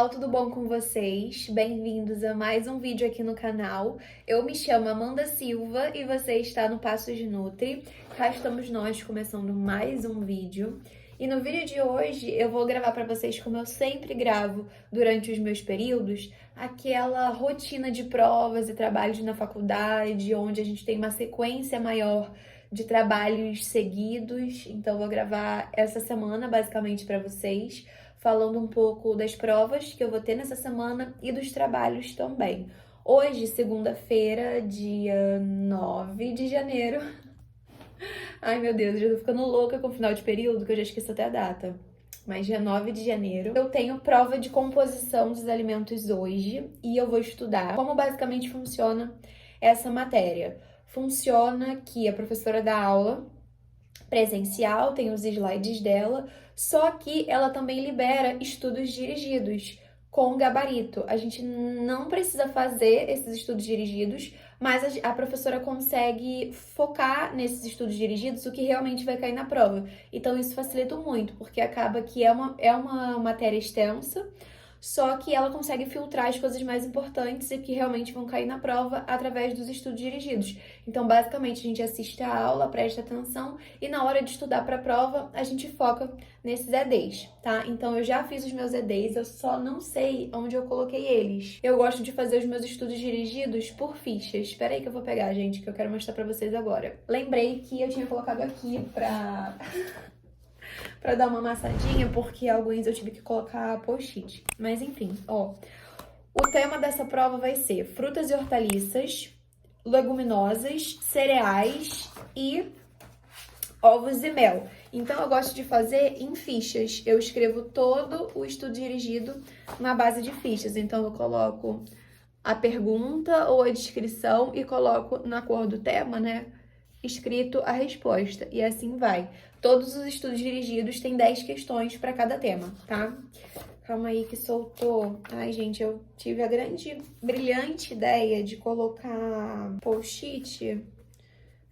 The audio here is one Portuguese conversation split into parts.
pessoal, tudo bom com vocês? Bem-vindos a mais um vídeo aqui no canal. Eu me chamo Amanda Silva e você está no Passos de Nutri. Cá estamos nós começando mais um vídeo. E no vídeo de hoje eu vou gravar para vocês, como eu sempre gravo durante os meus períodos, aquela rotina de provas e trabalhos na faculdade, onde a gente tem uma sequência maior de trabalhos seguidos. Então eu vou gravar essa semana basicamente para vocês, falando um pouco das provas que eu vou ter nessa semana e dos trabalhos também. Hoje, segunda-feira, dia 9 de janeiro. Ai, meu Deus, eu já tô ficando louca com o final de período, que eu já esqueci até a data. Mas dia 9 de janeiro, eu tenho prova de composição dos alimentos hoje e eu vou estudar como basicamente funciona essa matéria. Funciona que a professora dá aula presencial, tem os slides dela, só que ela também libera estudos dirigidos com gabarito. A gente não precisa fazer esses estudos dirigidos, mas a professora consegue focar nesses estudos dirigidos o que realmente vai cair na prova. Então isso facilita muito, porque acaba que é uma matéria extensa, só que ela consegue filtrar as coisas mais importantes e que realmente vão cair na prova através dos estudos dirigidos. Então, basicamente, a gente assiste a aula, presta atenção e na hora de estudar para a prova, a gente foca nesses EDs, tá? Então, eu já fiz os meus EDs, eu só não sei onde eu coloquei eles. Eu gosto de fazer os meus estudos dirigidos por fichas. Espera aí que eu vou pegar, gente, que eu quero mostrar para vocês agora. Lembrei que eu tinha colocado aqui pra dar uma amassadinha, porque alguns eu tive que colocar post-it. Mas enfim, ó. O tema dessa prova vai ser frutas e hortaliças, leguminosas, cereais e ovos e mel. Então eu gosto de fazer em fichas. Eu escrevo todo o estudo dirigido na base de fichas. Então eu coloco a pergunta ou a descrição e coloco na cor do tema, né, escrito a resposta, e assim vai. Todos os estudos dirigidos têm 10 questões para cada tema, tá? Calma aí que soltou. Ai, gente, eu tive a grande, brilhante ideia de colocar post-it,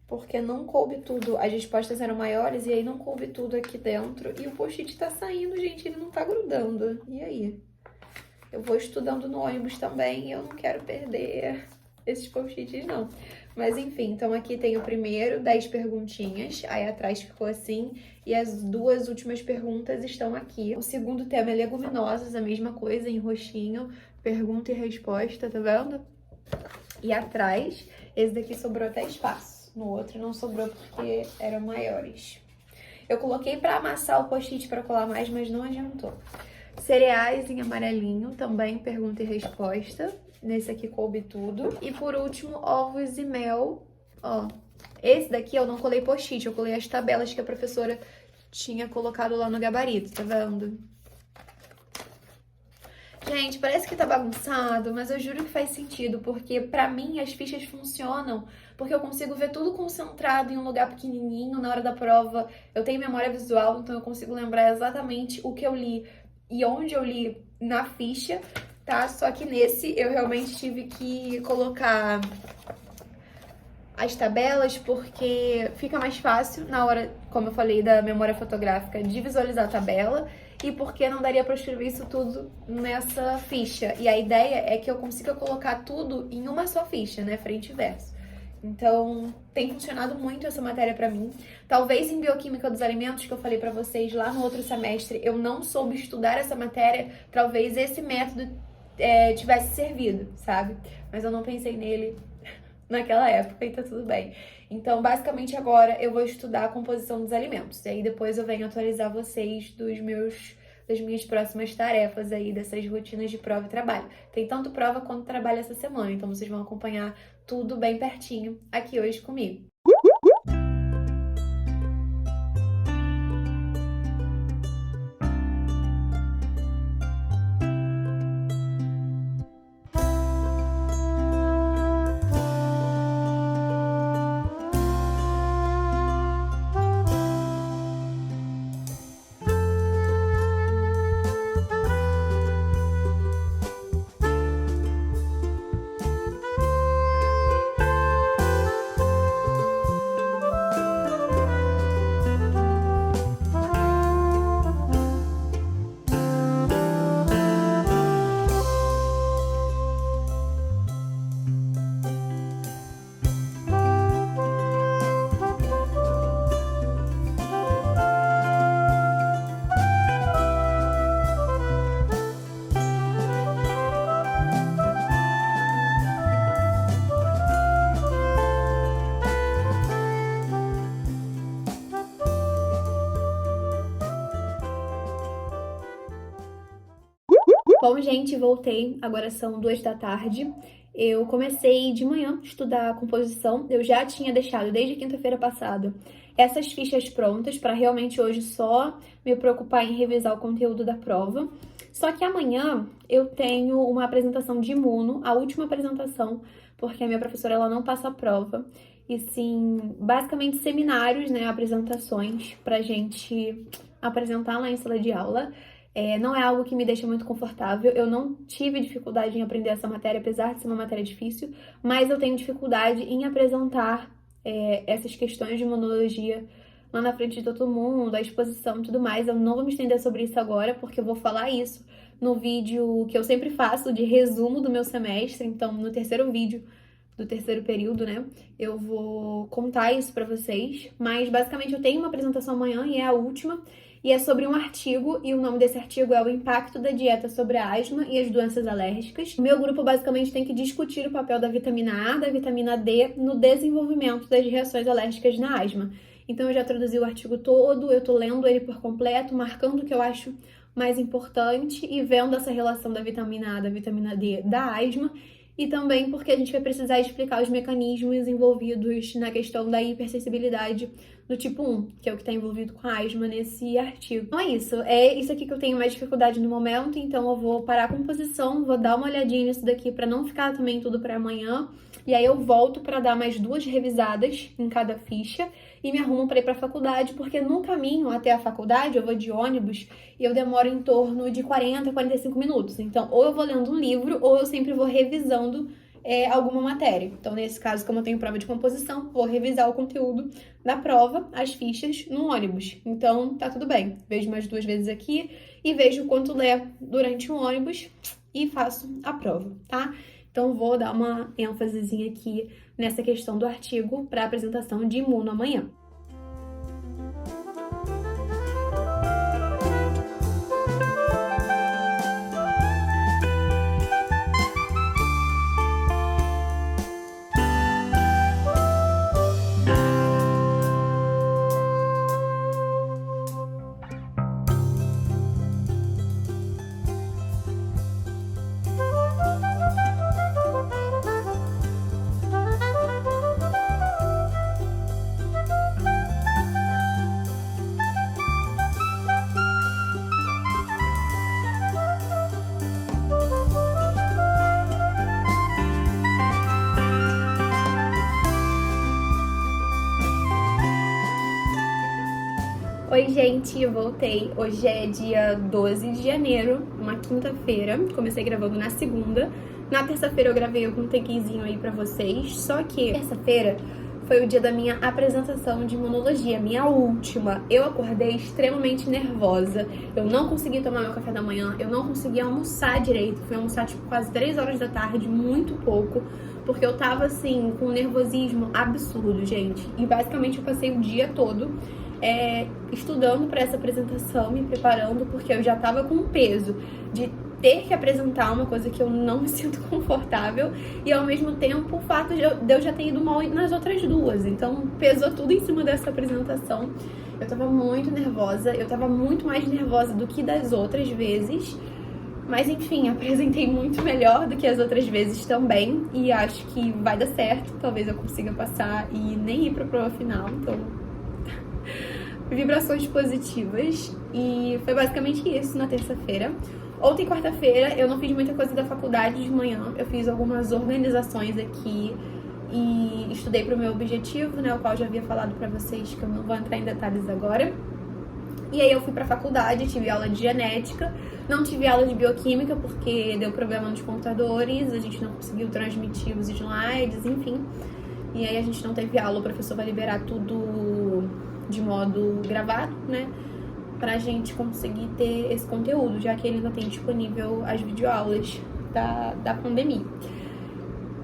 porque não coube tudo. As respostas eram maiores e aí não coube tudo aqui dentro. E o post-it tá saindo, gente, ele não tá grudando. E aí? Eu vou estudando no ônibus também e eu não quero perder esses post-its, não. Mas enfim, então aqui tem o primeiro, 10 perguntinhas, aí atrás ficou assim, e as duas últimas perguntas estão aqui. O segundo tema é leguminosas, a mesma coisa, em roxinho, pergunta e resposta, tá vendo? E atrás, esse daqui sobrou até espaço, no outro não sobrou porque eram maiores. Eu coloquei pra amassar o post-it pra colar mais, mas não adiantou. Cereais em amarelinho, também pergunta e resposta. Nesse aqui coube tudo. E por último, ovos e mel. Ó, esse daqui eu não colei post-it, eu colei as tabelas que a professora tinha colocado lá no gabarito, tá vendo? Gente, parece que tá bagunçado, mas eu juro que faz sentido, porque pra mim as fichas funcionam, porque eu consigo ver tudo concentrado em um lugar pequenininho na hora da prova. Eu tenho memória visual, então eu consigo lembrar exatamente o que eu li e onde eu li na ficha, tá? Só que nesse eu realmente tive que colocar as tabelas, porque fica mais fácil na hora, como eu falei, da memória fotográfica, de visualizar a tabela, e porque não daria para escrever isso tudo nessa ficha. E a ideia é que eu consiga colocar tudo em uma só ficha, né, frente e verso. Então, tem funcionado muito essa matéria pra mim. Talvez em bioquímica dos alimentos, que eu falei pra vocês lá no outro semestre, eu não soube estudar essa matéria, talvez esse método tivesse servido, sabe? Mas eu não pensei nele naquela época e tá tudo bem. Então, basicamente agora eu vou estudar a composição dos alimentos. E aí depois eu venho atualizar vocês das minhas próximas tarefas aí, dessas rotinas de prova e trabalho. Tem tanto prova quanto trabalho essa semana, então vocês vão acompanhar tudo bem pertinho aqui hoje comigo. Bom, gente, voltei. Agora são 2 da tarde. Eu comecei de manhã a estudar composição. Eu já tinha deixado desde quinta-feira passada essas fichas prontas para realmente hoje só me preocupar em revisar o conteúdo da prova. Só que amanhã eu tenho uma apresentação de imuno, a última apresentação, porque a minha professora ela não passa a prova. E sim, basicamente seminários, né, apresentações pra gente apresentar lá em sala de aula. Não é algo que me deixa muito confortável. Eu não tive dificuldade em aprender essa matéria, apesar de ser uma matéria difícil, mas eu tenho dificuldade em apresentar essas questões de imunologia lá na frente de todo mundo, a exposição e tudo mais. Eu não vou me estender sobre isso agora, porque eu vou falar isso no vídeo que eu sempre faço de resumo do meu semestre. Então, no terceiro vídeo do terceiro período, né, eu vou contar isso pra vocês. Mas, basicamente, eu tenho uma apresentação amanhã e é a última. E é sobre um artigo, e o nome desse artigo é O Impacto da Dieta sobre a Asma e as Doenças Alérgicas. O meu grupo basicamente tem que discutir o papel da vitamina A, da vitamina D no desenvolvimento das reações alérgicas na asma. Então eu já traduzi o artigo todo, eu tô lendo ele por completo, marcando o que eu acho mais importante e vendo essa relação da vitamina A, da vitamina D, da asma. E também porque a gente vai precisar explicar os mecanismos envolvidos na questão da hipersensibilidade do tipo 1, que é o que está envolvido com a asma nesse artigo. Então é isso aqui que eu tenho mais dificuldade no momento, então eu vou parar a composição, vou dar uma olhadinha nisso daqui para não ficar também tudo para amanhã, e aí eu volto para dar mais 2 revisadas em cada ficha e me arrumo para ir para a faculdade, porque no caminho até a faculdade eu vou de ônibus e eu demoro em torno de 40 a 45 minutos. Então, ou eu vou lendo um livro ou eu sempre vou revisando alguma matéria. Então, nesse caso, como eu tenho prova de composição, vou revisar o conteúdo da prova, as fichas, no ônibus. Então, tá tudo bem. Vejo mais 2 vezes aqui e vejo quanto ler durante o ônibus e faço a prova, tá? Então, vou dar uma ênfasezinha aqui nessa questão do artigo para a apresentação de imuno amanhã. Oi, gente, eu voltei. Hoje é dia 12 de janeiro, uma quinta-feira. Comecei gravando na segunda. Na terça-feira eu gravei algum takezinho aí pra vocês. Só que terça-feira foi o dia da minha apresentação de imunologia, minha última. Eu acordei extremamente nervosa. Eu não consegui tomar meu café da manhã, eu não consegui almoçar direito. Fui almoçar tipo quase 3 horas da tarde, muito pouco. Porque eu tava assim, com um nervosismo absurdo, gente. E basicamente eu passei o dia todo estudando para essa apresentação, me preparando, porque eu já tava com o peso de ter que apresentar uma coisa que eu não me sinto confortável e ao mesmo tempo o fato de eu já ter ido mal nas outras 2, então pesou tudo em cima dessa apresentação. Eu tava muito nervosa, eu tava muito mais nervosa do que das outras vezes, mas enfim, apresentei muito melhor do que as outras vezes também e acho que vai dar certo, talvez eu consiga passar e nem ir pra prova final, então vibrações positivas. E foi basicamente isso na terça-feira. Ontem, quarta-feira, eu não fiz muita coisa da faculdade de manhã. Eu fiz algumas organizações aqui e estudei para o meu objetivo, né, o qual eu já havia falado para vocês, que eu não vou entrar em detalhes agora. E aí eu fui pra faculdade, tive aula de genética, não tive aula de bioquímica porque deu problema nos computadores, a gente não conseguiu transmitir os slides, enfim. E aí a gente não teve aula, o professor vai liberar tudo de modo gravado, né, pra gente conseguir ter esse conteúdo, já que ele ainda tem disponível as videoaulas da pandemia.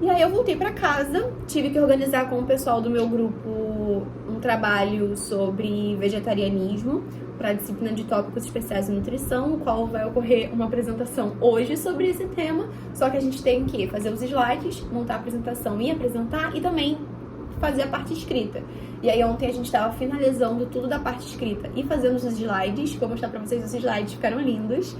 E aí eu voltei pra casa, tive que organizar com o pessoal do meu grupo um trabalho sobre vegetarianismo para a disciplina de tópicos especiais em nutrição, no qual vai ocorrer uma apresentação hoje sobre esse tema, só que a gente tem que fazer os slides, montar a apresentação e apresentar, e também fazer a parte escrita. E aí ontem a gente estava finalizando tudo da parte escrita e fazendo os slides, vou mostrar pra vocês, os slides ficaram lindos.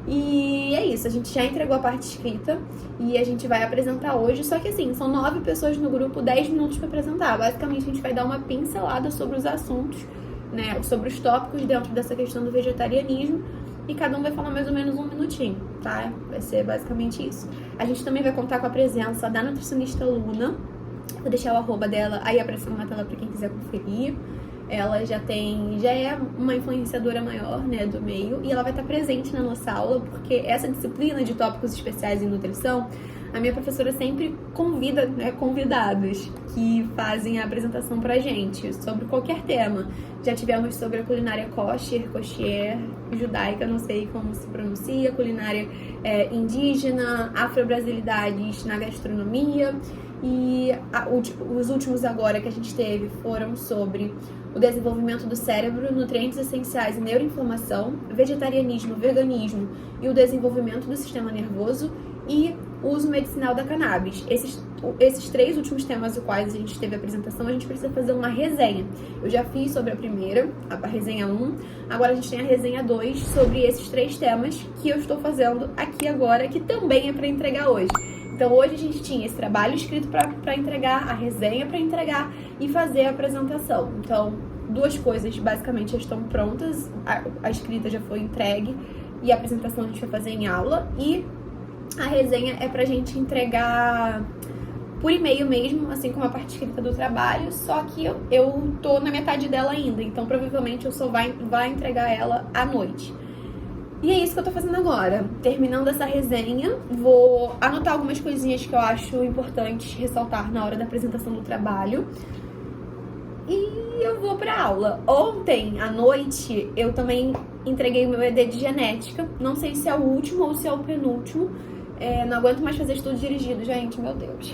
E é isso, a gente já entregou a parte escrita e a gente vai apresentar hoje, só que assim, são 9 pessoas no grupo, 10 minutos para apresentar. Basicamente, a gente vai dar uma pincelada sobre os assuntos, né, sobre os tópicos dentro dessa questão do vegetarianismo, e cada um vai falar mais ou menos 1 minutinho, tá? Vai ser basicamente isso. A gente também vai contar com a presença da nutricionista Luna. Vou deixar o arroba dela aí aparecendo na tela para quem quiser conferir. Ela já é uma influenciadora maior, né, do meio, e ela vai estar presente na nossa aula, porque essa disciplina de tópicos especiais em nutrição, a minha professora sempre convida, né, convidados que fazem a apresentação pra gente sobre qualquer tema. Já tivemos sobre a culinária kosher, judaica, não sei como se pronuncia, culinária indígena, afro-brasilidades na gastronomia, e os últimos agora que a gente teve foram sobre o desenvolvimento do cérebro, nutrientes essenciais e neuroinflamação, vegetarianismo, veganismo e o desenvolvimento do sistema nervoso e o uso medicinal da cannabis. Esses 3 últimos temas os quais a gente teve a apresentação, a gente precisa fazer uma resenha. Eu já fiz sobre a primeira, a resenha 1, agora a gente tem a resenha 2 sobre esses 3 temas que eu estou fazendo aqui agora, que também é para entregar hoje. Então hoje a gente tinha esse trabalho escrito para entregar, a resenha para entregar e fazer a apresentação. Então, 2 coisas basicamente já estão prontas, a escrita já foi entregue e a apresentação a gente vai fazer em aula, e a resenha é pra gente entregar por e-mail mesmo, assim como a parte escrita do trabalho, só que eu tô na metade dela ainda, então provavelmente eu só vai entregar ela à noite. E é isso que eu tô fazendo agora. Terminando essa resenha, vou anotar algumas coisinhas que eu acho importantes ressaltar na hora da apresentação do trabalho. E eu vou pra aula. Ontem, à noite, eu também entreguei o meu ED de genética. Não sei se é o último ou se é o penúltimo. Não aguento mais fazer estudo dirigido, gente, meu Deus.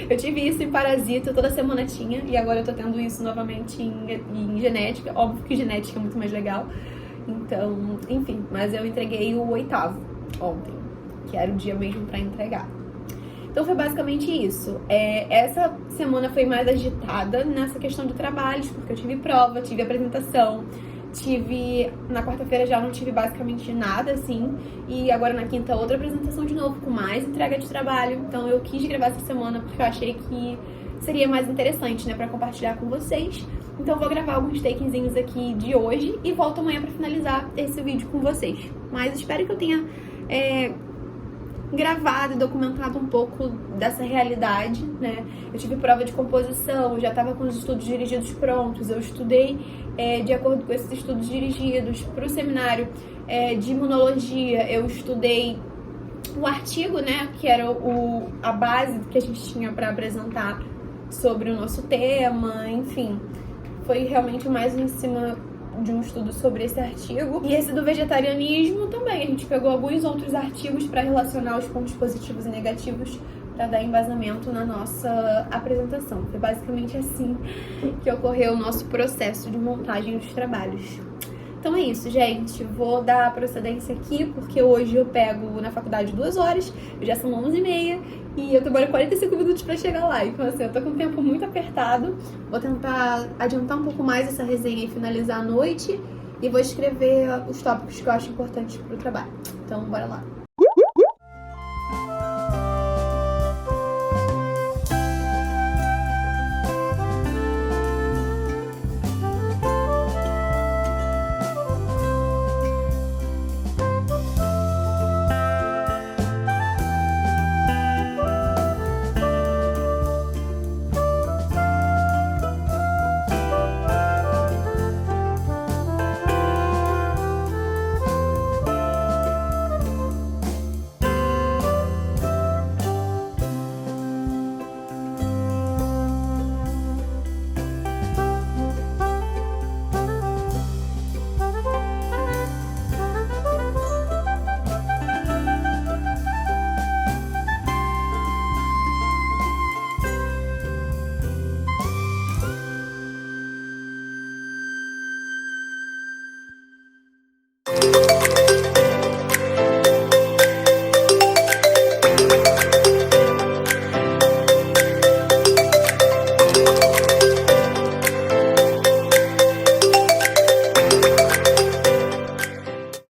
Eu tive isso em parasita, toda semana tinha. E agora eu tô tendo isso novamente em genética. Óbvio que genética é muito mais legal. Então, enfim, mas eu entreguei o 8º ontem, que era o dia mesmo pra entregar. Então foi basicamente isso. Essa semana foi mais agitada nessa questão de trabalhos, porque eu tive prova, tive apresentação, na quarta-feira já não tive basicamente nada, assim, e agora na quinta outra apresentação de novo, com mais entrega de trabalho. Então eu quis gravar essa semana porque eu achei que seria mais interessante, né, pra compartilhar com vocês. Então eu vou gravar alguns takezinhos aqui de hoje e volto amanhã pra finalizar esse vídeo com vocês. Mas espero que eu tenha gravado e documentado um pouco dessa realidade, né? Eu tive prova de composição, eu já estava com os estudos dirigidos prontos, eu estudei de acordo com esses estudos dirigidos. Para o seminário de imunologia, eu estudei o artigo, né, que era a base que a gente tinha para apresentar sobre o nosso tema, enfim. Foi realmente mais em cima de um estudo sobre esse artigo. E esse do vegetarianismo também, a gente pegou alguns outros artigos para relacionar os pontos positivos e negativos para dar embasamento na nossa apresentação. Foi basicamente assim que ocorreu o nosso processo de montagem dos trabalhos. Então é isso, gente. Vou dar procedência aqui, porque hoje eu pego na faculdade 2 horas, já são 11h30, e eu demoro 45 minutos pra chegar lá. Então assim, eu tô com o tempo muito apertado. Vou tentar adiantar um pouco mais essa resenha e finalizar à noite, e vou escrever os tópicos que eu acho importantes pro trabalho. Então, bora lá.